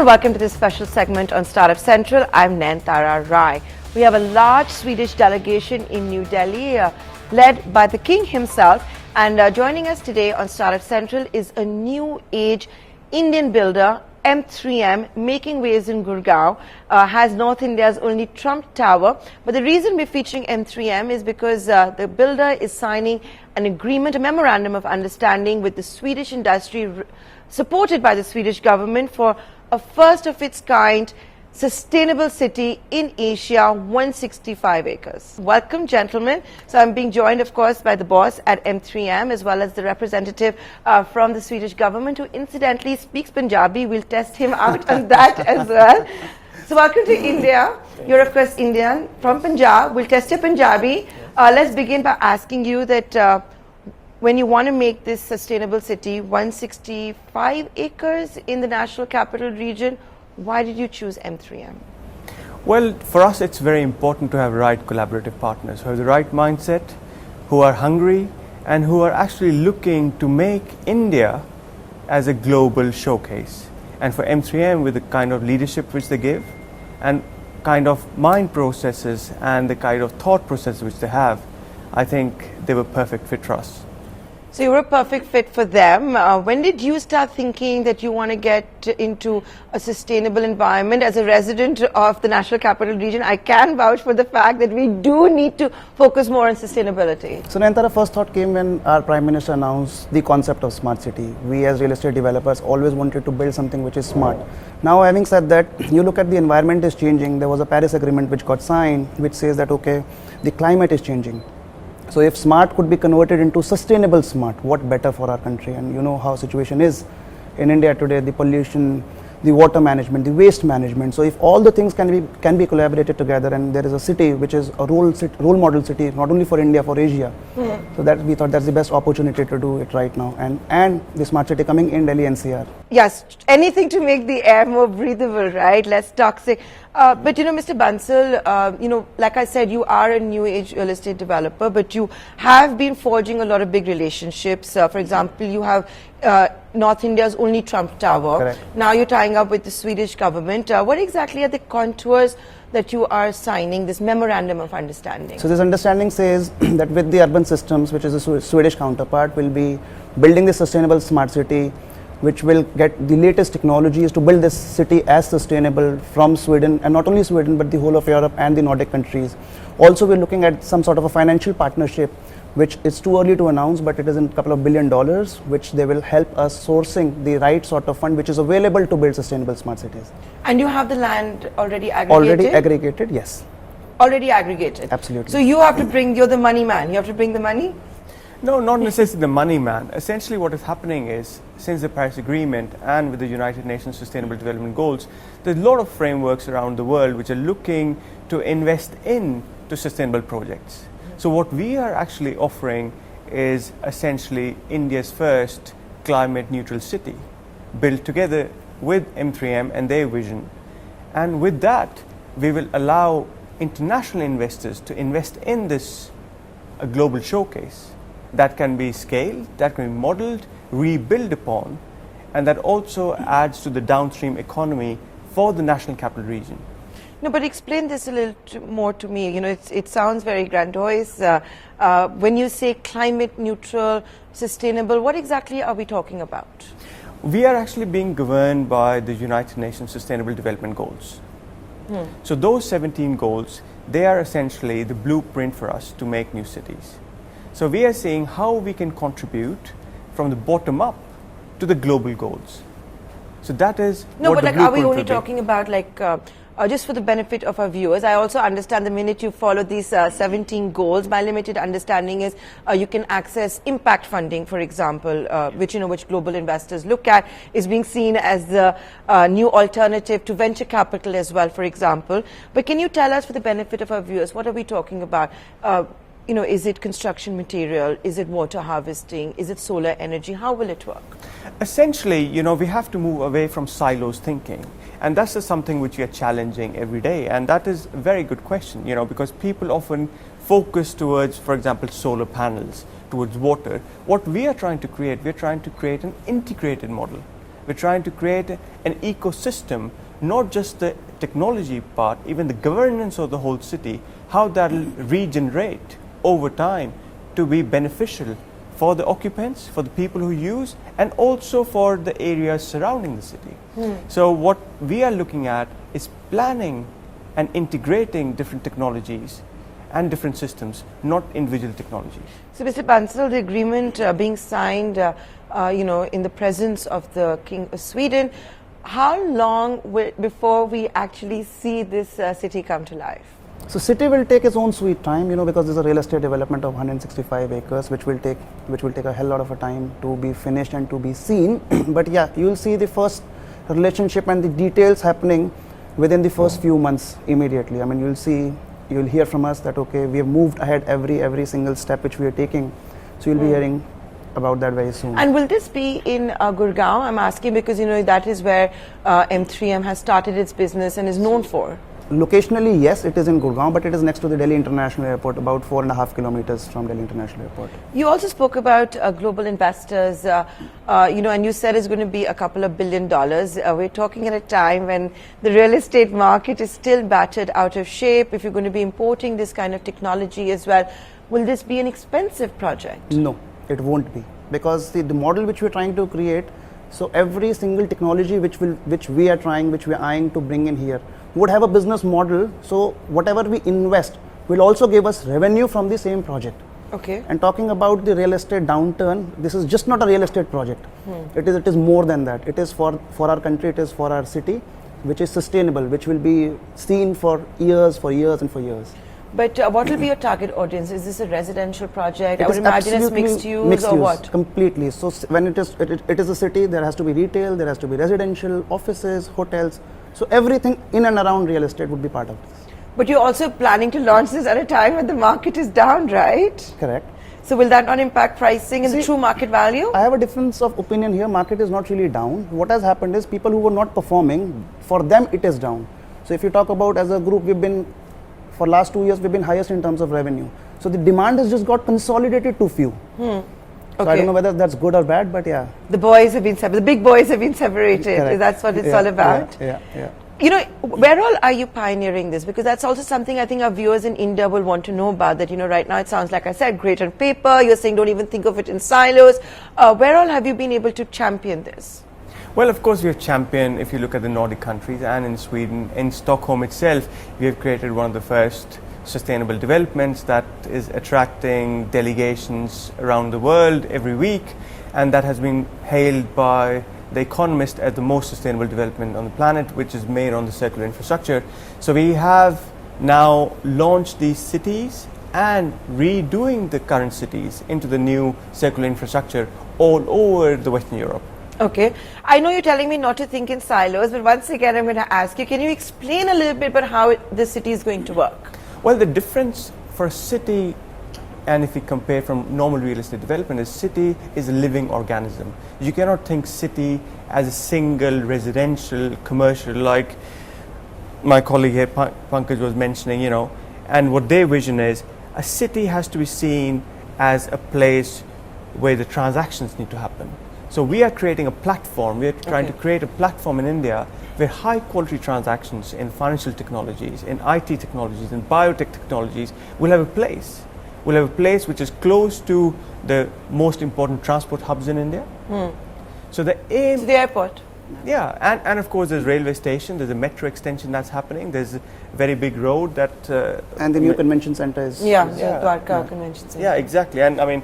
and welcome to this special segment on Startup Central. I'm Nayantara Rai. We have a large Swedish delegation in New Delhi led by the King himself, and joining us today on Startup Central is a new age Indian builder, M3M, making waves in Gurgaon, has North India's only Trump Tower. But the reason we're featuring M3M is because the builder is signing an agreement, a memorandum of understanding with the Swedish industry, supported by the Swedish government, for a first of its kind sustainable city in Asia, 165 acres. Welcome, gentlemen. So I'm being joined, of course, by the boss at M3M, as well as the representative from the Swedish government, who incidentally speaks Punjabi. We'll test him out on that as well. So welcome to India. You're, of course, Indian from Punjab. We'll test your Punjabi. Let's begin by asking you that when you want to make this sustainable city, 165 acres in the national capital region, why did you choose M3M? Well, for us it's very important to have right collaborative partners who have the right mindset, who are hungry, and who are actually looking to make India as a global showcase. And for M3M, with the kind of leadership which they give, and kind of mind processes and the kind of thought process which they have, I think they were perfect fit for us. So you were a perfect fit for them. When did you start thinking that you want to get into a sustainable environment? As a resident of the National Capital Region, I can vouch for the fact that we do need to focus more on sustainability. So Nayantara, first thought came when our Prime Minister announced the concept of smart city. We as real estate developers always wanted to build something which is smart. Now, having said that, you look at the environment is changing. There was a Paris Agreement which got signed, which says that, okay, the climate is changing. So if smart could be converted into sustainable smart, what better for our country? And you know how situation is in India today, the pollution, the water management, the waste management. So if all the things can be collaborated together, and there is a city which is a role model city, not only for India, for Asia. So that we thought that's the best opportunity to do it right now. And the smart city coming in Delhi NCR. Yes, anything to make the air more breathable, right? Less toxic. But you know, Mr. Bansal, you know, like I said, you are a new age real estate developer, but you have been forging a lot of big relationships. For example, you have North India's only Trump Tower. Correct. Now you're tying up with the Swedish government. What exactly are the contours that you are signing this memorandum of understanding? So this understanding says that with the urban systems, which is a Swedish counterpart, will be building the sustainable smart city, which will get the latest technologies to build this city as sustainable from Sweden, and not only Sweden, but the whole of Europe and the Nordic countries. Also, we're looking at some sort of a financial partnership, which is too early to announce, but it is in a couple of $1 billion, which they will help us sourcing the right sort of fund, which is available to build sustainable smart cities. And you have the land already aggregated? Already aggregated, yes. Already aggregated? Absolutely. So you have to bring, you're the money man, you have to bring the money? No, not necessarily the money man. Essentially what is happening is, since the Paris Agreement and with the United Nations Sustainable Development Goals, there's a lot of frameworks around the world which are looking to invest into sustainable projects. So what we are actually offering is essentially India's first climate neutral city, built together with M3M and their vision. And with that, we will allow international investors to invest in this a global showcase that can be scaled, that can be modeled, rebuilt upon, and that also adds to the downstream economy for the National Capital Region. No, but explain this a little more to me. You know, it sounds very grandiose. When you say climate neutral, sustainable, what exactly are we talking about? We are actually being governed by the United Nations Sustainable Development Goals. So those 17 goals, they are essentially the blueprint for us to make new cities. So we are seeing how we can contribute from the bottom up to the global goals. So that is no, what but the like, are we blueprint only will be. talking about like just for the benefit of our viewers? I also understand the minute you follow these 17 goals, my limited understanding is you can access impact funding, for example, which global investors look at, is being seen as the new alternative to venture capital as well, for example. But can you tell us, for the benefit of our viewers, what are we talking about? You know, is it construction material? Is it water harvesting? Is it solar energy? How will it work? Essentially, you know, we have to move away from silos thinking. And that's just something which we are challenging every day. And that is a very good question, you know, because people often focus towards, for example, solar panels, towards water. What we are trying to create, we're trying to create an integrated model, We're trying to create an ecosystem, not just the technology part, even the governance of the whole city, how that will regenerate over time to be beneficial for the occupants, for the people who use, and also for the areas surrounding the city. So what we are looking at is planning and integrating different technologies and different systems, not individual technologies. So, Mr. Bansal, the agreement being signed, in the presence of the King of Sweden, how long before we actually see this city come to life? So city will take its own sweet time, because there's a real estate development of 165 acres, which will take a hell lot of a time to be finished and to be seen. But yeah, you'll see the first relationship and the details happening within the first few months immediately. I mean, you'll hear from us that okay, we have moved ahead every single step which we are taking. So you'll be hearing about that very soon. And will this be in Gurgaon? I'm asking because that is where M3M has started its business and is known for. Locationally, yes, it is in Gurgaon, but it is next to the Delhi International Airport, about 4.5 kilometers from Delhi International Airport. You also spoke about global investors, and you said it's going to be a couple of $1 billion. We're talking at a time when the real estate market is still battered out of shape. If you're going to be importing this kind of technology as well, will this be an expensive project? No, it won't be, because the model which we're trying to create, so every single technology which we are eyeing to bring in here would have a business model, so whatever we invest will also give us revenue from the same project. Okay. And talking about the real estate downturn, this is just not a real estate project. It is more than that. It is for our country, it is for our city, which is sustainable, which will be seen for years and for years. But what will be your target audience? Is this a residential project? I would imagine it's mixed use or what? Completely. So when it is a city, there has to be retail, there has to be residential, offices, hotels. So everything in and around real estate would be part of this. But you're also planning to launch this at a time when the market is down, right? Correct. So will that not impact pricing and the true market value? I have a difference of opinion here. Market is not really down. What has happened is people who were not performing, for them it is down. So if you talk about as a group, for last 2 years, we've been highest in terms of revenue. So the demand has just got consolidated to few. So I don't know whether that's good or bad, but yeah. The boys have been separated. The big boys have been separated. Correct. That's what it's all about. Yeah. Where all are you pioneering this? Because that's also something I think our viewers in India will want to know about. That right now it sounds like I said great on paper. You're saying don't even think of it in silos. Where all have you been able to champion this? Well, of course, we have championed, if you look at the Nordic countries and in Sweden, in Stockholm itself, we have created one of the first sustainable developments that is attracting delegations around the world every week, and that has been hailed by The Economist as the most sustainable development on the planet, which is made on the circular infrastructure. So we have now launched these cities and redoing the current cities into the new circular infrastructure all over the Western Europe. Okay. I know you're telling me not to think in silos, but once again I'm going to ask you, can you explain a little bit about how the city is going to work? Well, the difference for a city, and if we compare from normal real estate development, is city is a living organism. You cannot think city as a single residential, commercial, like my colleague here, Pankaj, was mentioning, and what their vision is, a city has to be seen as a place where the transactions need to happen. So we are creating a platform, we are trying to create a platform in India where high quality transactions in financial technologies, in IT technologies, in biotech technologies will have a place. Will have a place which is close to the most important transport hubs in India. So the aim... So the airport. Yeah, and of course there's railway station, there's a metro extension that's happening, there's a very big road that... and the new convention center is... Dwarka Convention Center. Yeah, exactly. And I mean,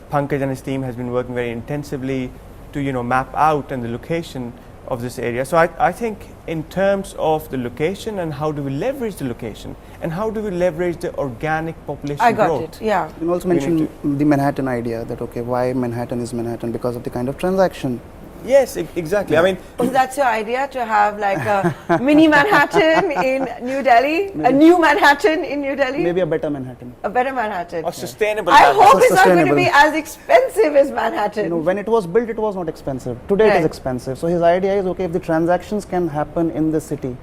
Pankaj and his team has been working very intensively to map out and the location of this area. So I think in terms of the location and how do we leverage the location and how do we leverage the organic population growth. I got it, yeah. You also mentioned the Manhattan idea that why Manhattan is Manhattan because of the kind of transaction. Yes, exactly. I mean, so that's your idea, to have like a mini Manhattan in New Delhi, a new Manhattan in New Delhi? Maybe a better Manhattan. A better Manhattan. Or sustainable I Manhattan. hope it's not going to be as expensive as Manhattan. When it was built, it was not expensive. Today it is expensive. So his idea is, if the transactions can happen in the city,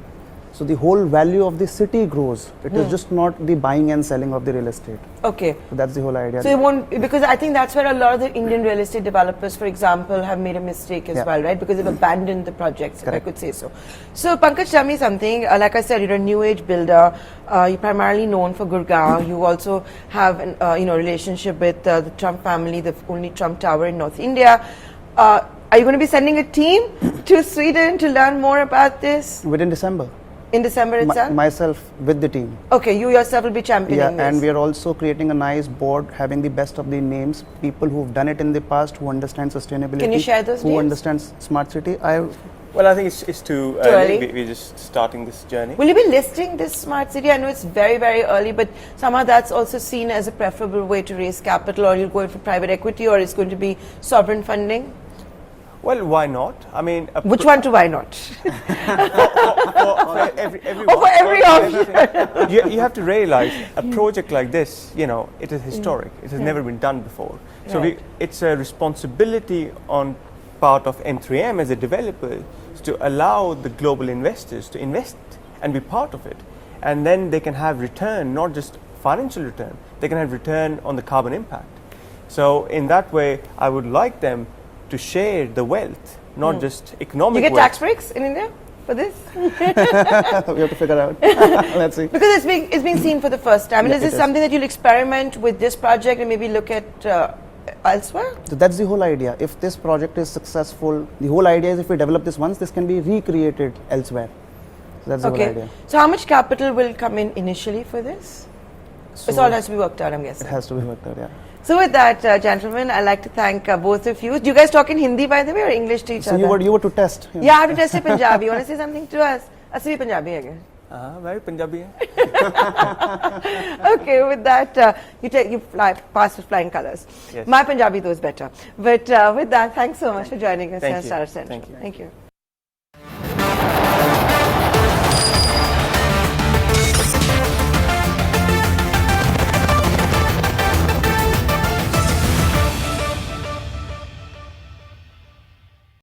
So the whole value of the city grows. It is just not the buying and selling of the real estate. Okay. So that's the whole idea. So it won't, because I think that's where a lot of the Indian real estate developers, for example, have made a mistake as well, right? Because they've abandoned the projects, if I could say so. So Pankaj, tell me something. Like I said, you're a new age builder. You're primarily known for Gurgaon. You also have an relationship with the Trump family, the only Trump tower in North India. Are you going to be sending a team to Sweden to learn more about this? Within December. In December itself? Myself with the team. Okay, you yourself will be championing this. And we are also creating a nice board having the best of the names, people who've done it in the past, who understand sustainability. Can you share those who names? understands smart city. Well, I think it's too early. We're just starting this journey. Will you be listing this smart city? I know it's very, very early, but somehow that's also seen as a preferable way to raise capital, or you'll go in for private equity, or it's going to be sovereign funding? Well, why not? I mean, which one to why not? for everyone. For every option. You have to realize a project like this, it is historic. It has never been done before. So it's a responsibility on part of M3M as a developer to allow the global investors to invest and be part of it. And then they can have return, not just financial return, they can have return on the carbon impact. So in that way, I would like them to share the wealth, not just economic wealth. You get wealth. tax breaks in India for this? We have to figure out. Let's see. Because it's being seen for the first time. And is this something that you'll experiment with this project and maybe look at elsewhere? So that's the whole idea. If this project is successful, the whole idea is if we develop this once, this can be recreated elsewhere. So that's the whole idea. So how much capital will come in initially for this? This all has to be worked out, I'm guessing. It has to be worked out, yeah. So with that, gentlemen, I'd like to thank both of you. Do you guys talk in Hindi, by the way, or English to each other? You were to test. Yeah, I have to test it Punjabi. You want to say something to us? Asi bhi Punjabi hai kya? Very Punjabi. Okay, with that, you pass with flying colours. Yes. My Punjabi though is better. But with that, thanks so much for joining us on Startup Central. Thank you. Thank you.